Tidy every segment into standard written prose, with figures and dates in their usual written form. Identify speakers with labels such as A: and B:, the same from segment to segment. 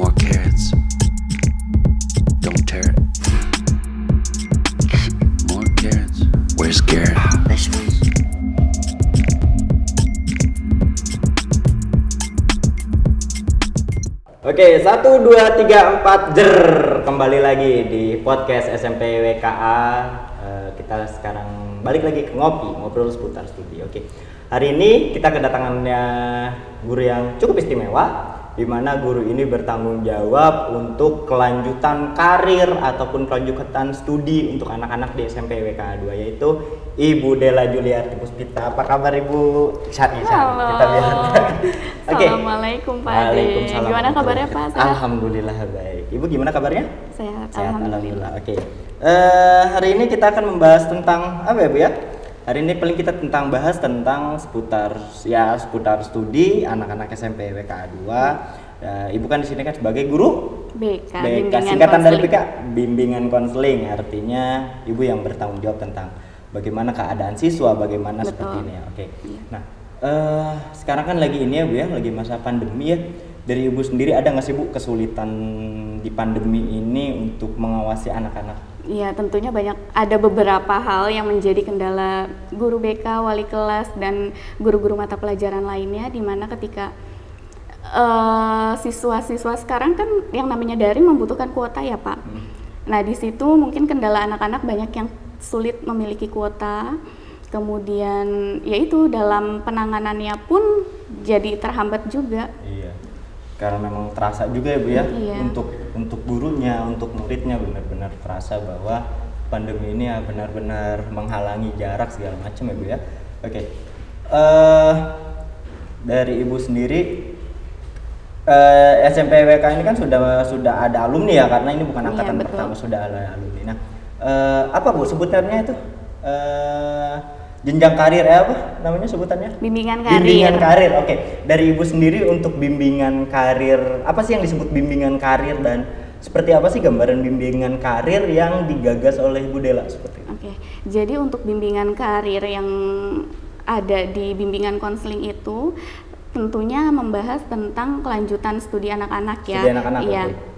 A: 4 carats. Don't tear it. More carats. Where's Garrett? Vegetables.
B: Oke, 1, 2, 3, 4, jer. Kembali lagi di podcast SMP WKA. Kita sekarang balik lagi ke ngobrol seputar studi. Oke, hari ini kita kedatangannya guru yang cukup istimewa, di mana guru ini bertanggung jawab untuk kelanjutan karir ataupun kelanjutan studi untuk anak-anak di SMP WKA 2, yaitu Ibu Della Juliarti Puspita. Apa kabar Ibu?
C: Halo.
B: Kita lihat. Oke.
C: Assalamualaikum Pak Ade.
B: Waalaikumsalam.
C: Gimana kabarnya Pak? Sehat?
B: Alhamdulillah baik. Ibu gimana kabarnya?
C: Sehat.
B: Alhamdulillah. Oke. Hari ini kita akan membahas tentang apa ya Bu ya? Hari ini paling kita bahas tentang seputar studi anak-anak SMP WKA 2. Ibu kan di sini kan sebagai guru
C: BK,
B: singkatan dari BK, bimbingan konseling. Artinya Ibu yang bertanggung jawab tentang bagaimana keadaan siswa, bagaimana
C: Betul.
B: seperti ini ya. Oke.
C: Iya.
B: Nah, sekarang kan lagi ini ya Bu ya, lagi masa pandemi ya. Dari Ibu sendiri ada nggak sih Bu kesulitan di pandemi ini untuk mengawasi anak-anak?
C: Iya, tentunya ada beberapa hal yang menjadi kendala guru BK, wali kelas, dan guru-guru mata pelajaran lainnya, di mana ketika siswa-siswa sekarang kan yang namanya daring membutuhkan kuota ya Pak. Nah, di situ mungkin kendala anak-anak banyak yang sulit memiliki kuota. Kemudian yaitu dalam penanganannya pun jadi terhambat juga.
B: Iya. Karena memang terasa juga ya Bu ya,
C: Iya.
B: untuk gurunya, untuk muridnya benar-benar terasa bahwa pandemi ini ya benar-benar menghalangi jarak segala macam ya Bu ya. Oke. Dari Ibu sendiri SMP WK ini kan sudah ada alumni ya, karena ini bukan angkatan
C: Iya, betul.
B: pertama, sudah ada alumni. Nah, apa Bu sebutannya itu? Jenjang karir apa namanya sebutannya?
C: Bimbingan karir.
B: Bimbingan karir. Oke. Dari Ibu sendiri untuk bimbingan karir, apa sih yang disebut bimbingan karir dan seperti apa sih gambaran bimbingan karir yang digagas oleh Ibu Della seperti itu?
C: Oke, jadi untuk bimbingan karir yang ada di bimbingan konseling itu tentunya membahas tentang kelanjutan studi anak-anak ya.
B: Studi anak-anak,
C: iya.
B: oke.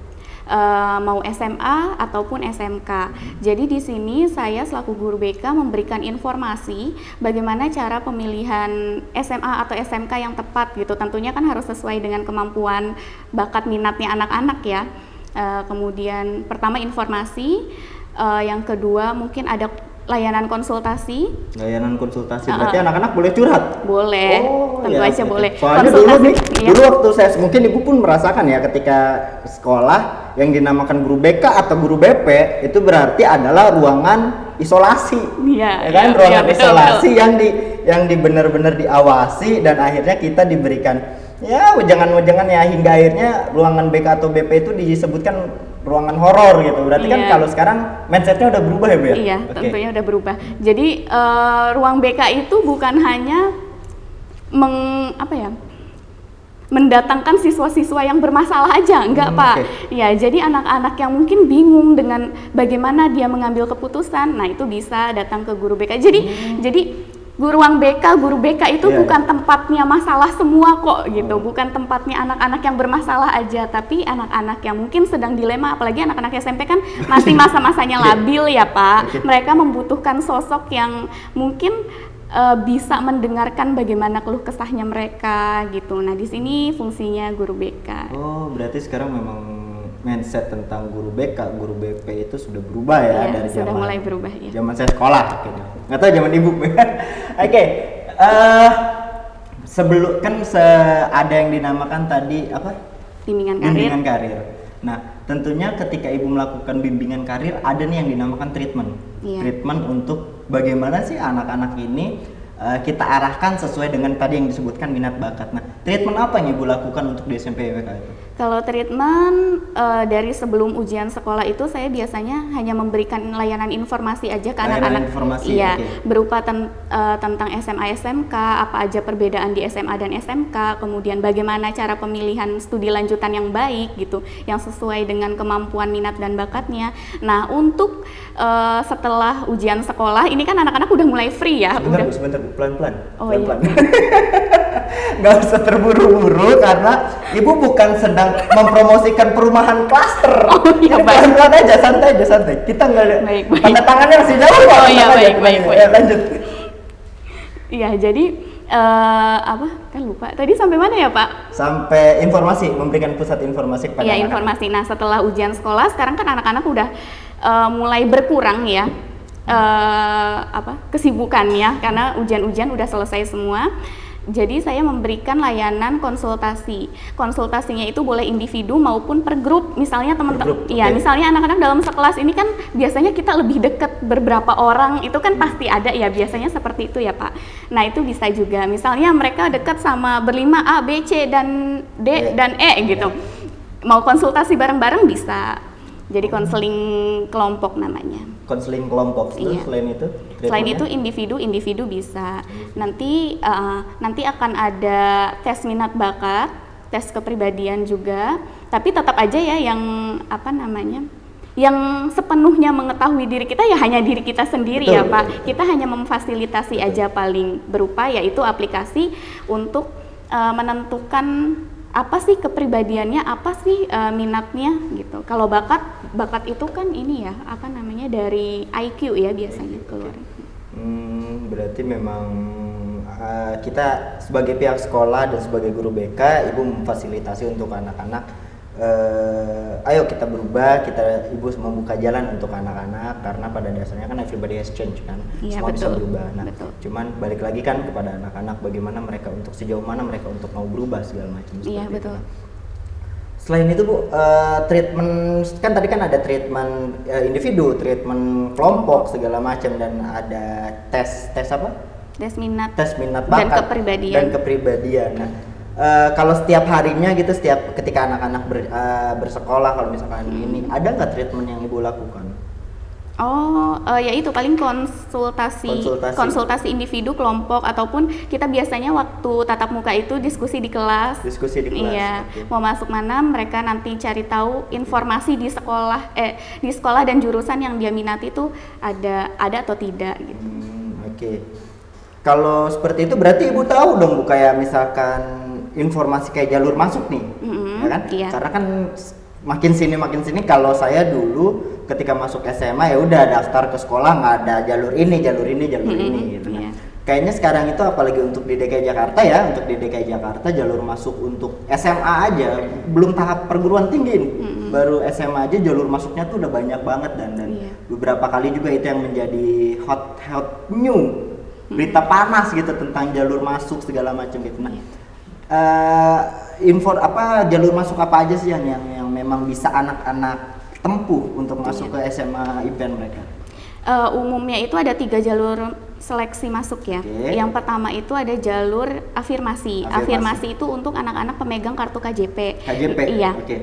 C: Mau SMA ataupun SMK. Jadi di sini saya selaku guru BK memberikan informasi bagaimana cara pemilihan SMA atau SMK yang tepat gitu. Tentunya kan harus sesuai dengan kemampuan, bakat, minatnya anak-anak ya. Kemudian pertama informasi, yang kedua mungkin ada layanan konsultasi.
B: Layanan konsultasi. Berarti anak-anak boleh curhat?
C: Boleh, tentu
B: iya,
C: aja
B: oke.
C: boleh.
B: Soalnya dulu waktu saya, mungkin Ibu pun merasakan ya, ketika sekolah yang dinamakan guru BK atau guru BP itu berarti adalah ruangan isolasi.
C: Iya,
B: Ya kan,
C: iya,
B: ruangan
C: betul,
B: isolasi yang benar-benar diawasi, dan akhirnya kita diberikan ya wejangan-wejangan ya, hingga akhirnya ruangan BK atau BP itu disebutkan ruangan horor gitu. Berarti kan
C: Iya.
B: kalau sekarang mindsetnya udah berubah ya Bu ya?
C: Iya,
B: Oke.
C: tentunya udah berubah. Jadi ruang BK itu bukan hanya mendatangkan siswa-siswa yang bermasalah aja, enggak Pak.
B: Oke.
C: Ya, jadi anak-anak yang mungkin bingung dengan bagaimana dia mengambil keputusan, nah itu bisa datang ke guru BK. Jadi ruang BK, guru BK itu
B: Iya,
C: bukan tempatnya masalah semua kok gitu, bukan tempatnya anak-anak yang bermasalah aja, tapi anak-anak yang mungkin sedang dilema, apalagi anak-anak SMP kan masih masa-masanya labil ya Pak. Mereka membutuhkan sosok yang mungkin bisa mendengarkan bagaimana keluh kesahnya mereka gitu. Nah, di sini fungsinya guru BK.
B: Oh, berarti sekarang memang mindset tentang guru BK, guru BP itu sudah berubah ya,
C: Iya,
B: dari
C: sudah
B: zaman
C: mulai berubah ya.
B: zaman saya sekolah kayaknya. Nggak tahu zaman Ibu. Oke. Sebelum kan ada yang dinamakan tadi apa?
C: Bimbingan karir.
B: Bimbingan karir. Nah, tentunya ketika Ibu melakukan bimbingan karir ada nih yang dinamakan treatment.
C: Iya.
B: Treatment untuk bagaimana sih anak-anak ini kita arahkan sesuai dengan tadi yang disebutkan minat bakat. Nah, treatment apa yang Ibu lakukan untuk di SMP WK itu?
C: Kalau treatment dari sebelum ujian sekolah itu saya biasanya hanya memberikan layanan informasi aja ke
B: Layanan
C: anak-anak.
B: informasi,
C: Iya,
B: oke.
C: berupa tentang SMA SMK, apa aja perbedaan di SMA dan SMK, kemudian bagaimana cara pemilihan studi lanjutan yang baik gitu, yang sesuai dengan kemampuan minat dan bakatnya. Nah, untuk setelah ujian sekolah ini kan anak-anak udah mulai free ya.
B: Sebentar, pelan-pelan.
C: Oh, iya.
B: Pelan-pelan. Nggak usah terburu-buru karena ibu bukan sedang mempromosikan perumahan klaster.
C: Oh, iya,
B: Ini
C: baik.
B: pelan-pelan aja, santai aja, santai. Kita nggak
C: Baik, baik.
B: tanda tangannya masih jauh kok.
C: Oh, iya,
B: tenang aja,
C: baik, baik,
B: tenang aja.
C: baik.
B: Ya, lanjut.
C: Iya, jadi apa? Kan lupa. Tadi sampai mana ya, Pak?
B: Sampai informasi, memberikan pusat informasi kepada
C: Iya,
B: anak-anak.
C: informasi. Nah, setelah ujian sekolah, sekarang kan anak-anak udah mulai berkurang ya kesibukannya karena ujian-ujian udah selesai semua. Jadi saya memberikan layanan konsultasi. Konsultasinya itu boleh individu maupun per grup. Misalnya teman-teman,
B: grup,
C: iya,
B: oke.
C: misalnya anak-anak dalam sekelas ini kan biasanya kita lebih dekat beberapa orang, itu kan pasti ada ya, biasanya seperti itu ya Pak. Nah itu bisa juga. Misalnya mereka dekat sama berlima A, B, C dan D dan E gitu. Mau konsultasi bareng-bareng bisa. Jadi konseling kelompok namanya.
B: Konseling kelompok. Terus
C: Iya.
B: selain itu?
C: Selain itu
B: treatmentnya?
C: individu bisa. Nanti akan ada tes minat bakat, tes kepribadian juga. Tapi tetap aja ya yang yang sepenuhnya mengetahui diri kita ya hanya diri kita sendiri.
B: Betul,
C: ya Pak.
B: betul.
C: Kita hanya memfasilitasi aja paling berupa yaitu aplikasi untuk menentukan apa sih kepribadiannya, apa sih minatnya gitu. Kalau bakat itu kan ini ya, dari IQ ya biasanya keluar.
B: Berarti memang kita sebagai pihak sekolah dan sebagai guru BK, ibu memfasilitasi untuk anak-anak. Ayo kita berubah, ibu membuka jalan untuk anak-anak karena pada dasarnya kan everybody has change kan,
C: Iya,
B: semua bisa
C: betul.
B: berubah. Nah,
C: Betul.
B: cuman balik lagi kan kepada anak-anak bagaimana mereka sejauh mana mereka untuk mau berubah segala macam.
C: Iya,
B: seperti itu.
C: betul.
B: Selain itu Bu, treatment kan tadi kan ada treatment individu, treatment kelompok segala macam dan ada tes apa?
C: Tes minat
B: Tes minat
C: dan
B: bakat
C: kepribadian.
B: Nah, kalau setiap harinya gitu, ketika anak-anak bersekolah, kalau misalkan ini ada nggak treatment yang ibu lakukan?
C: Ya itu paling konsultasi individu, kelompok, ataupun kita biasanya waktu tatap muka itu diskusi di kelas.
B: Diskusi di kelas.
C: Iya,
B: oke.
C: mau masuk mana mereka nanti cari tahu informasi di sekolah dan jurusan yang dia minati itu ada atau tidak gitu.
B: Oke. Kalau seperti itu berarti ibu tahu dong Bu, kayak misalkan informasi kayak jalur masuk nih, ya kan?
C: Iya.
B: Karena kan makin sini kalau saya dulu ketika masuk SMA ya udah daftar ke sekolah nggak ada jalur ini gitu. Nah,
C: Iya.
B: kayaknya sekarang itu apalagi untuk di DKI Jakarta ya, untuk di DKI Jakarta jalur masuk untuk SMA aja belum tahap perguruan tinggi nih. Baru SMA aja jalur masuknya tuh udah banyak banget dan
C: Iya.
B: beberapa kali juga itu yang menjadi hot new berita panas gitu tentang jalur masuk segala macam gitu. Nah, jalur masuk apa aja sih yang memang bisa anak-anak tempuh untuk masuk ke SMA IPN mereka?
C: Umumnya itu ada 3 jalur seleksi masuk ya.
B: Oke.
C: Yang pertama itu ada jalur afirmasi.
B: Afirmasi.
C: Afirmasi itu untuk anak-anak pemegang kartu KJP.
B: KJP.
C: Iya.
B: Oke.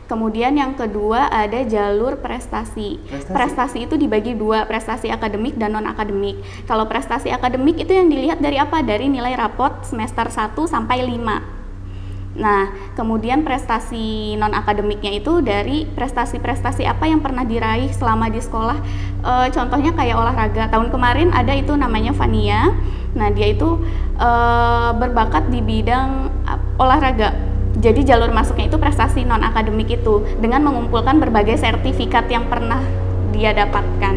C: Kemudian yang kedua ada jalur prestasi. Prestasi itu dibagi 2, prestasi akademik dan non akademik. Kalau prestasi akademik itu yang dilihat dari apa? Dari nilai raport semester 1 sampai 5. Nah, kemudian prestasi non akademiknya itu dari prestasi-prestasi apa yang pernah diraih selama di sekolah. Contohnya kayak olahraga. Tahun kemarin ada itu namanya Fania. Nah, dia itu berbakat di bidang olahraga. Jadi jalur masuknya itu prestasi non akademik itu dengan mengumpulkan berbagai sertifikat yang pernah dia dapatkan.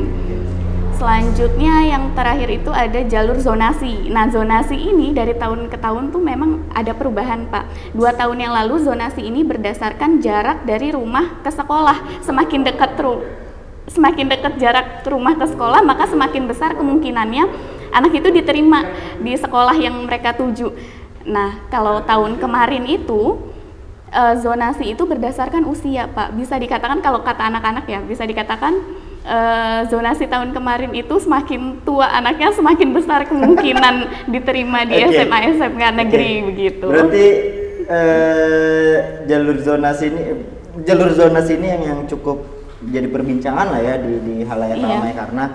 C: Selanjutnya yang terakhir itu ada jalur zonasi. Nah, zonasi ini dari tahun ke tahun tuh memang ada perubahan, Pak. 2 tahun yang lalu zonasi ini berdasarkan jarak dari rumah ke sekolah. Semakin dekat jarak rumah ke sekolah, maka semakin besar kemungkinannya anak itu diterima di sekolah yang mereka tuju. Nah, kalau tahun kemarin itu zonasi itu berdasarkan usia, Pak. Bisa dikatakan kalau kata anak-anak ya, bisa dikatakan zonasi tahun kemarin itu semakin tua anaknya semakin besar kemungkinan diterima di
B: Oke.
C: SMA SMK negeri begitu.
B: Berarti jalur zonasi ini yang cukup jadi perbincangan lah ya di halayak
C: Iya.
B: ramai karena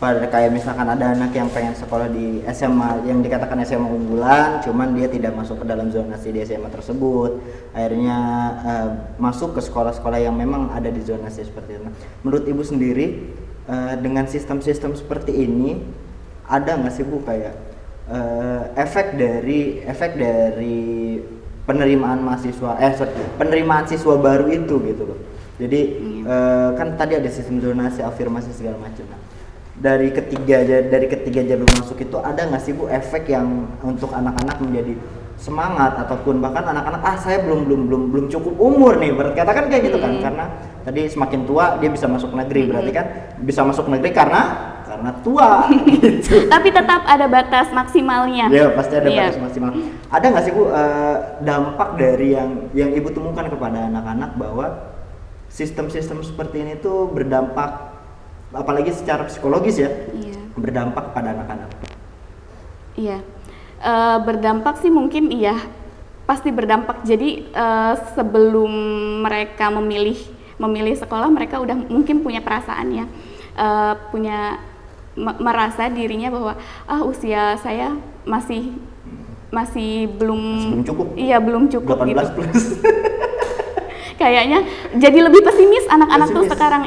B: pada kayak misalkan ada anak yang pengen sekolah di SMA yang dikatakan SMA unggulan, cuman dia tidak masuk ke dalam zonasi di SMA tersebut, akhirnya masuk ke sekolah-sekolah yang memang ada di zonasi seperti itu. Nah, menurut ibu sendiri dengan sistem-sistem seperti ini ada nggak sih Bu kayak efek dari penerimaan penerimaan siswa baru itu gitu loh. Jadi kan tadi ada sistem zonasi, afirmasi segala macam. Nah, dari ketiga jalur masuk itu ada nggak sih Bu efek yang untuk anak-anak menjadi semangat ataupun bahkan anak-anak saya belum cukup umur nih, katakan kayak gitu kan, karena tadi semakin tua dia bisa masuk negeri, berarti kan bisa masuk negeri karena tua gitu.
C: Tapi tetap ada batas maksimalnya.
B: Ya pasti ada batas maksimal. Ada nggak sih Bu dampak dari yang Ibu temukan kepada anak-anak bahwa sistem-sistem seperti ini tuh berdampak, apalagi secara psikologis ya, berdampak pada anak-anak? Iya,
C: berdampak sih mungkin iya, pasti berdampak. Jadi sebelum mereka memilih sekolah, mereka udah mungkin punya perasaan ya, merasa dirinya bahwa usia saya masih belum
B: cukup.
C: Iya, belum cukup
B: 18
C: gitu.
B: Plus.
C: Kayaknya jadi lebih pesimis anak-anak tuh sekarang.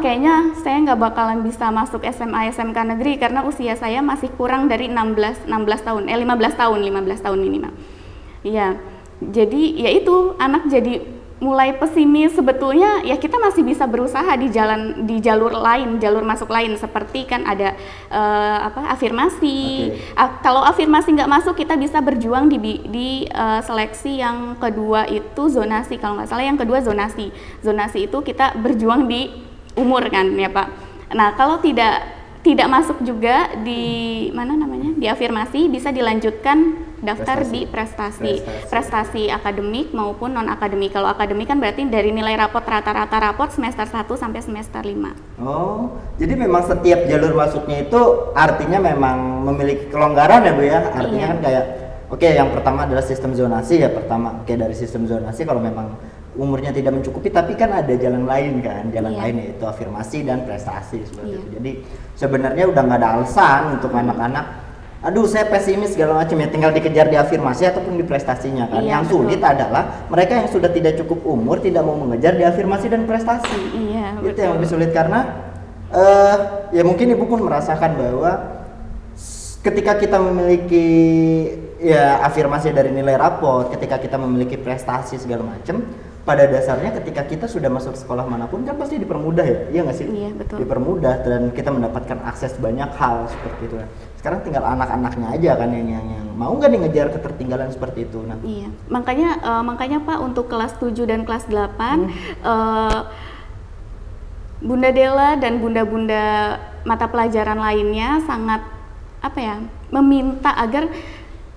C: Kayaknya saya nggak bakalan bisa masuk SMA SMK negeri karena usia saya masih kurang dari 15 tahun 15 tahun minimal. Iya. Jadi ya itu, anak jadi mulai pesimis. Sebetulnya ya kita masih bisa berusaha di jalur masuk lain, seperti kan ada afirmasi. Kalau afirmasi nggak masuk, kita bisa berjuang di seleksi yang kedua itu zonasi, kalau nggak salah yang kedua zonasi itu kita berjuang di umur kan ya Pak. Nah kalau tidak masuk juga di di afirmasi, bisa dilanjutkan daftar di prestasi akademik maupun non akademik. Kalau akademik kan berarti dari nilai rata-rata rapot semester 1 sampai semester 5.
B: Oh, jadi memang setiap jalur masuknya itu artinya memang memiliki kelonggaran ya Bu ya. Artinya kan kayak yang pertama adalah sistem zonasi ya, dari sistem zonasi kalau memang umurnya tidak mencukupi, tapi kan ada jalan lain kan, lain yaitu afirmasi dan prestasi seperti itu. Jadi sebenarnya udah nggak ada alasan untuk anak-anak, aduh saya pesimis segala macam ya, tinggal dikejar di afirmasi ataupun di prestasinya kan. Yang sulit adalah mereka yang sudah tidak cukup umur tidak mau mengejar di afirmasi dan prestasi. Itu yang lebih sulit karena ya mungkin Ibu pun merasakan bahwa ketika kita memiliki afirmasi dari nilai raport, ketika kita memiliki prestasi segala macam, pada dasarnya ketika kita sudah masuk sekolah manapun kan pasti dipermudah ya, iya nggak sih?
C: Iya betul.
B: Dipermudah dan kita mendapatkan akses banyak hal seperti itu. Sekarang tinggal anak-anaknya aja kan yang mau nggak nih ngejar ketertinggalan seperti itu. Nah.
C: Iya, makanya Pak untuk kelas 7 dan kelas 8 Bunda Della dan bunda-bunda mata pelajaran lainnya sangat meminta agar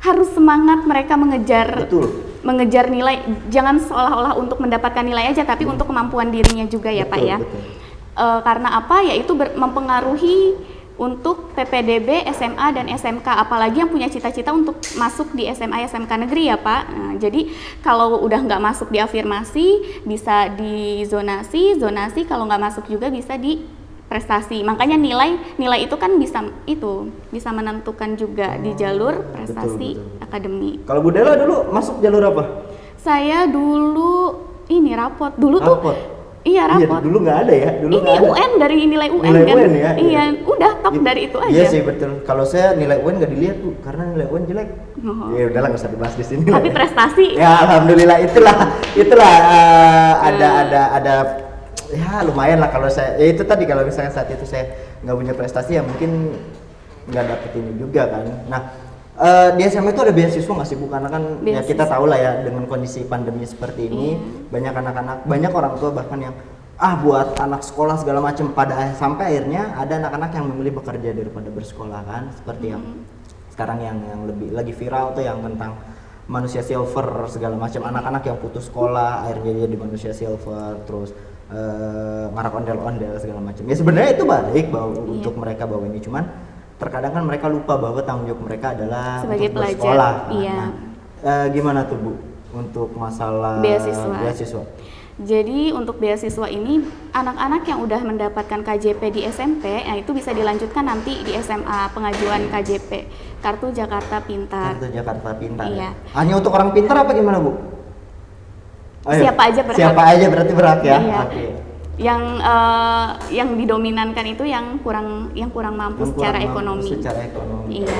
C: harus semangat mereka mengejar nilai, jangan seolah-olah untuk mendapatkan nilai aja, tapi untuk kemampuan dirinya juga ya Pak ya. Karena itu mempengaruhi untuk PPDB, SMA dan SMK, apalagi yang punya cita-cita untuk masuk di SMA SMK negeri ya Pak. Nah, jadi kalau udah nggak masuk di afirmasi, bisa di zonasi, kalau nggak masuk juga bisa di prestasi. Makanya nilai itu kan bisa menentukan juga di jalur prestasi akademik.
B: Kalau Bu Della dulu masuk jalur apa?
C: Saya dulu rapot. Dulu
B: rapot.
C: Iya rapot.
B: Dulu nggak ada ya.
C: Ini UN dari nilai UN kan.
B: UN ya.
C: Iya, udah top dari itu aja.
B: Iya sih betul. Kalau saya nilai UN nggak dilihat Bu, karena nilai UN jelek. Ya udahlah nggak usah dibahas di sini.
C: Tapi prestasi.
B: Ya alhamdulillah itulah ada. Ya lumayan lah kalau saya, ya itu tadi kalau misalnya saat itu saya nggak punya prestasi ya mungkin nggak dapet ini juga kan. Nah di SMA itu ada beasiswa nggak sih Bu? Karena kan ya kita tahu lah ya dengan kondisi pandemi seperti ini banyak anak-anak, banyak orang tua bahkan yang buat anak sekolah segala macam, sampai akhirnya ada anak-anak yang memilih bekerja daripada bersekolah kan, seperti yang sekarang yang lebih lagi viral tuh yang tentang manusia silver segala macam, anak-anak yang putus sekolah akhirnya jadi manusia silver, terus ngarak ondel-ondel segala macam. Ya sebenarnya itu baik untuk mereka bawa ini, cuman terkadang kan mereka lupa bahwa tanggung jawab mereka adalah
C: sebagai
B: untuk
C: pelajar.
B: Bersekolah.
C: Iya.
B: Nah, gimana tuh Bu untuk masalah beasiswa?
C: Jadi untuk beasiswa ini anak-anak yang udah mendapatkan KJP di SMP, itu bisa dilanjutkan nanti di SMA, pengajuan KJP, Kartu Jakarta Pintar.
B: Kartu Jakarta Pintar.
C: Iya.
B: Hanya untuk orang pintar apa gimana Bu?
C: Siapa aja berhak.
B: Siapa aja berarti berhak ya?
C: Iya.
B: Oke.
C: yang didominankan itu yang kurang mampu secara ekonomi. Iya.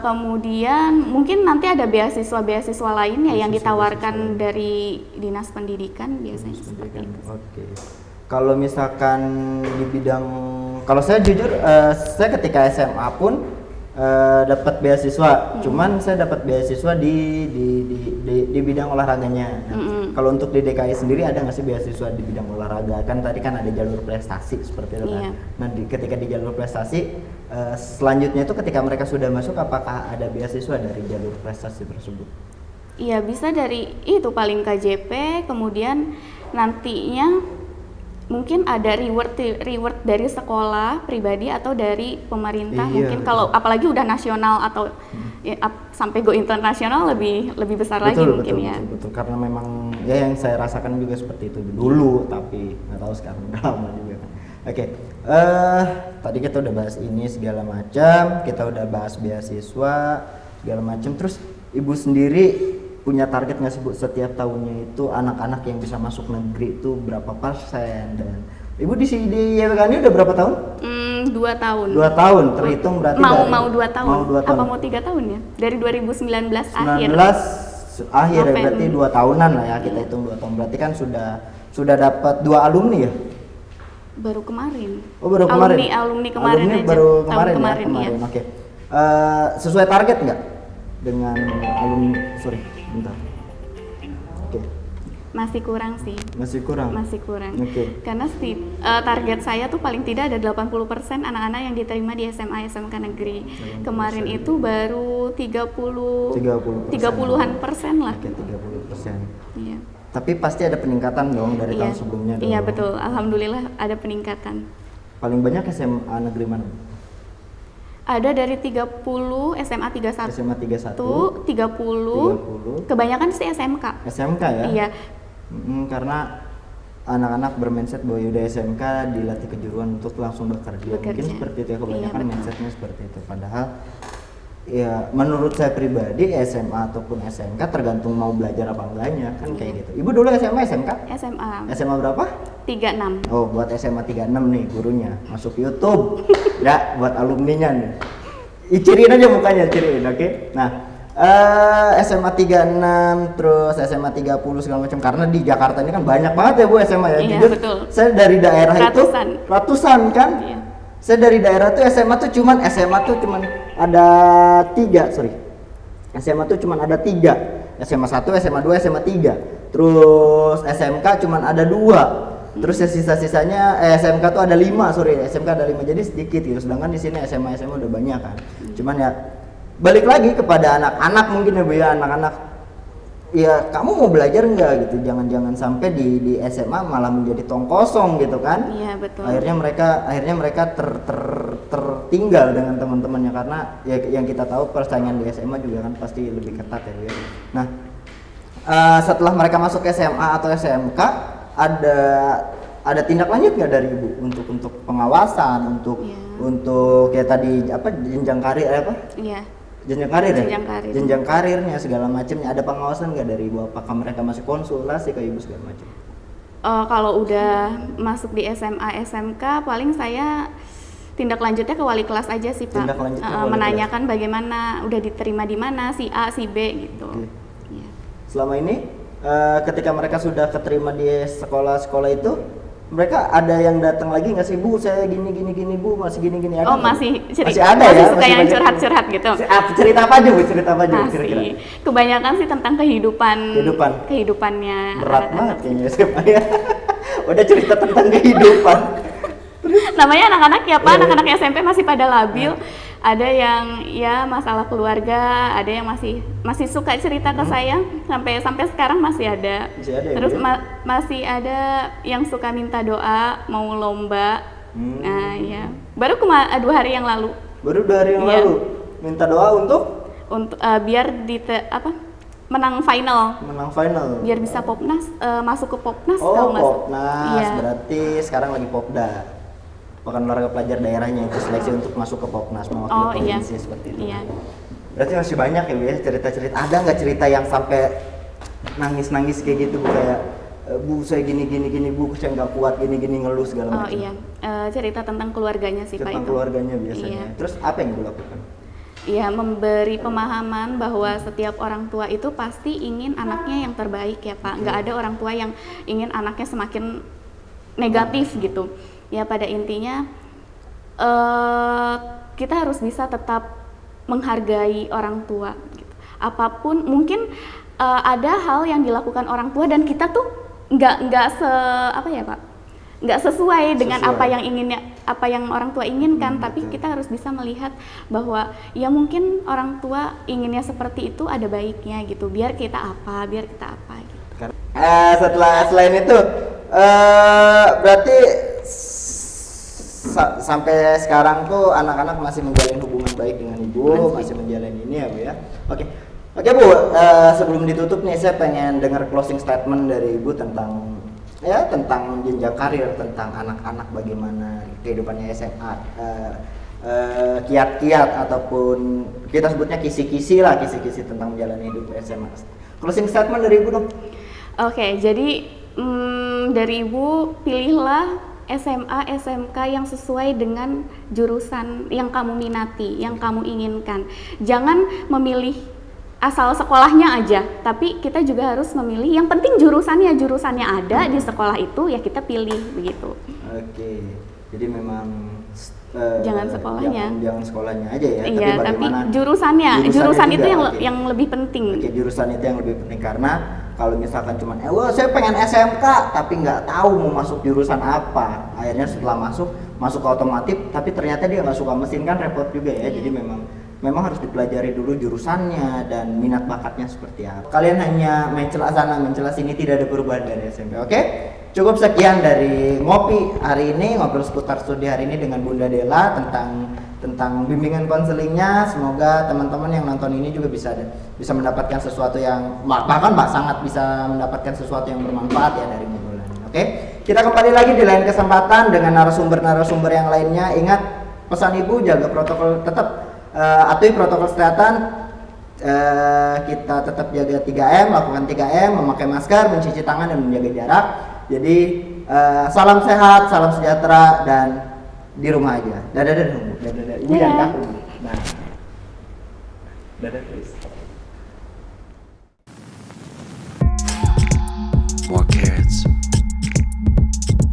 C: Kemudian mungkin nanti ada beasiswa lain ya yang ditawarkan dari dinas pendidikan biasanya seperti itu.
B: Oke. Kalau misalkan di bidang, kalau saya jujur saya ketika SMA pun dapat beasiswa, cuman saya dapat beasiswa di bidang olahraganya. Kalau untuk di DKI sendiri ada nggak sih beasiswa di bidang olahraga? Kan tadi kan ada jalur prestasi seperti itu kan. Nah ketika di jalur prestasi selanjutnya itu ketika mereka sudah masuk, apakah ada beasiswa dari jalur prestasi tersebut?
C: Iya, bisa dari itu paling KJP, kemudian nantinya mungkin ada reward dari sekolah pribadi atau dari pemerintah. Mungkin kalau apalagi udah nasional atau sampai go internasional lebih besar lagi mungkin ya.
B: Betul, karena memang ya yang saya rasakan juga seperti itu dulu, tapi nggak tahu sekarang udah lama juga kan. Oke, tadi kita udah bahas ini segala macam, kita udah bahas beasiswa segala macam. Terus ibu sendiri punya target nggak sih Bu, setiap tahunnya itu anak-anak yang bisa masuk negeri itu berapa persen? Dan ibu di YPK ini udah berapa tahun?
C: 2 tahun.
B: 2 tahun, terhitung berarti
C: mau 2 tahun.
B: Mau 2 tahun.
C: Apa mau 3 tahun ya? Dari 2019 akhir.
B: 19 akhir ya, berarti 2 tahunan lah ya, kita hitung 2 tahun. Berarti kan sudah dapat 2 alumni ya?
C: Baru kemarin.
B: Oh, baru kemarin.
C: Alumni kemarin
B: alumni
C: aja.
B: Baru
C: kemarin
B: ya.
C: Ya.
B: Oke. Sesuai target nggak dengan alumni? Sorry, bentar. Oke.
C: Masih kurang sih.
B: Masih kurang.
C: Oke. Karena target saya tuh paling tidak ada 80% anak-anak yang diterima di SMA SMK negeri. Kemarin itu baru 30-an persen lah.
B: Oke, 30%.
C: Iya.
B: Tapi pasti ada peningkatan dong dari tahun sebelumnya dong.
C: Iya betul, alhamdulillah ada peningkatan.
B: Paling banyak SMA negeri mana?
C: Ada dari 30 SMA 31.
B: SMA 31.
C: 30. Kebanyakan sih SMK.
B: SMK ya?
C: Iya.
B: Karena anak-anak bermindset bahwa udah SMK dilatih kejuruan untuk langsung bekerja. Mungkin seperti itu ya, kebanyakan mindsetnya seperti itu. Padahal ya menurut saya pribadi SMA ataupun SMK tergantung mau belajar apa enggaknya kan kayak gitu. Ibu dulu SMA SMK? SMA berapa?
C: 36.
B: Oh, buat SMA 36 nih gurunya masuk YouTube. Ya, buat alumninya nih. Ciriin aja mukanya, ciriin, oke? Nah, SMA 36 terus SMA 30 segala macam, karena di Jakarta ini kan banyak banget ya Bu SMA ya.
C: Iya,
B: jujur
C: betul.
B: Saya dari daerah ratusan kan.
C: Iya.
B: Saya dari daerah tuh SMA tuh cuman ada 3, SMA tuh cuman ada 3. SMA 1, SMA 2, SMA 3. Terus SMK cuman ada 2. Terus ya sisa-sisanya SMK tuh ada 5, SMK ada 5, jadi sedikit gitu. Sedangkan di sini SMA udah banyak kan. Cuman ya balik lagi kepada anak-anak mungkin ya Bu ya, anak-anak ya kamu mau belajar nggak gitu, jangan sampai di SMA malah menjadi tong kosong gitu kan.
C: Iya betul.
B: Akhirnya mereka tertinggal dengan teman-temannya, karena ya yang kita tahu persaingan di SMA juga kan pasti lebih ketat ya Bu ya. Nah setelah mereka masuk SMA atau SMK ada tindak lanjut nggak dari Ibu untuk pengawasan, untuk kayak tadi jenjang karir
C: Iya.
B: Jenjang karirnya segala macamnya, ada pengawasan nggak dari Ibu? Apakah mereka masih konsultasi ke Ibu segala macam?
C: Kalau udah masuk di SMA SMK paling saya tindak lanjutnya ke wali kelas aja sih Pak. Menanyakan bagaimana udah diterima di mana si A si B gitu.
B: Ya. Selama ini ketika mereka sudah keterima di sekolah-sekolah itu, mereka ada yang datang lagi nggak sih Bu? Saya gini Bu, masih gini ada.
C: Oh masih
B: ada
C: masih
B: ya?
C: Suka yang curhat gitu.
B: Cerita apa aja Bu? Kira-kira.
C: Kebanyakan sih tentang kehidupannya.
B: Berat banget kayaknya SMA ya. Udah cerita tentang kehidupan.
C: Namanya anak-anak ya Pak, anak-anak SMP masih pada labil. Ada yang ya masalah keluarga, ada yang masih suka cerita ke saya, sampai sekarang masih ada. Terus masih ada yang suka minta doa, mau lomba. Nah ya, baru 2 hari yang lalu.
B: Minta doa untuk
C: biar menang final. Biar bisa Popnas, masuk ke Popnas.
B: Oh, Popnas. Berarti sekarang lagi Popda. Pekan olahraga pelajar daerahnya itu seleksi untuk masuk ke Popnas mewakili provinsi seperti itu.
C: Iya.
B: Berarti masih banyak ya Bu ya cerita-cerita. Ada nggak cerita yang sampai nangis kayak gitu Bu, kayak Bu saya gini Bu saya nggak kuat gini ngeluh segala
C: Oh
B: macam.
C: iya, cerita tentang keluarganya sih Pak
B: Tentang
C: itu.
B: keluarganya biasanya.
C: Iya.
B: Terus apa yang Ibu lakukan?
C: Iya, memberi pemahaman bahwa setiap orang tua itu pasti ingin anaknya yang terbaik ya Pak. Nggak ada orang tua yang ingin anaknya semakin negatif gitu. Ya pada intinya kita harus bisa tetap menghargai orang tua. Gitu. Apapun mungkin ada hal yang dilakukan orang tua dan kita tuh nggak sesuai dengan apa yang orang tua inginkan, tapi
B: betul.
C: kita harus bisa melihat bahwa ya mungkin orang tua inginnya seperti itu ada baiknya gitu, biar kita apa gitu.
B: Selain itu berarti sampai sekarang tuh anak-anak masih menjalin hubungan baik dengan ibu, masih menjalin ini ya Bu ya. Oke Bu, sebelum ditutup nih saya pengen dengar closing statement dari Ibu tentang jenjang karir, tentang anak-anak bagaimana kehidupannya SMA, kiat-kiat ataupun kita sebutnya kisi-kisi tentang menjalani hidup SMA. Closing statement dari Ibu dong.
C: Oke, jadi dari Ibu pilihlah SMA, SMK yang sesuai dengan jurusan yang kamu minati, yang kamu inginkan. Jangan memilih asal sekolahnya aja, tapi kita juga harus memilih yang penting jurusannya ada di sekolah itu ya kita pilih begitu.
B: Oke, jadi memang
C: jangan sekolahnya.
B: Jangan sekolahnya aja ya.
C: Iya, tapi jurusan
B: juga,
C: itu
B: oke.
C: yang lebih penting.
B: Oke, jurusan itu yang lebih penting karena kalau misalkan cuman saya pengen SMK tapi nggak tahu mau masuk jurusan apa, akhirnya setelah masuk ke otomotif tapi ternyata dia nggak suka mesin kan repot juga ya. Jadi memang harus dipelajari dulu jurusannya dan minat bakatnya seperti apa. Kalian hanya main celah sana main celah sini, tidak ada perubahan dari SMP. Oke? Cukup sekian dari ngopi hari ini, ngobrol seputar studi hari ini dengan Bunda Della tentang bimbingan konselingnya. Semoga teman-teman yang nonton ini juga bisa mendapatkan sesuatu yang bahkan sangat bisa mendapatkan sesuatu yang bermanfaat ya dari ngobrolan ini. Oke? Kita kembali lagi di lain kesempatan dengan narasumber yang lainnya. Ingat pesan Ibu, jaga protokol, tetap atuhi protokol kesehatan. Kita tetap jaga 3M, lakukan 3M, memakai masker, mencuci tangan dan menjaga jarak. Jadi salam sehat, salam sejahtera dan di rumah aja. Dadah. Ibu jangan kaku. Nah. Dadah please.
A: More carrots.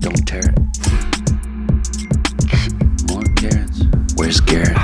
A: Don't tear it. More carrots. Where's Garrett?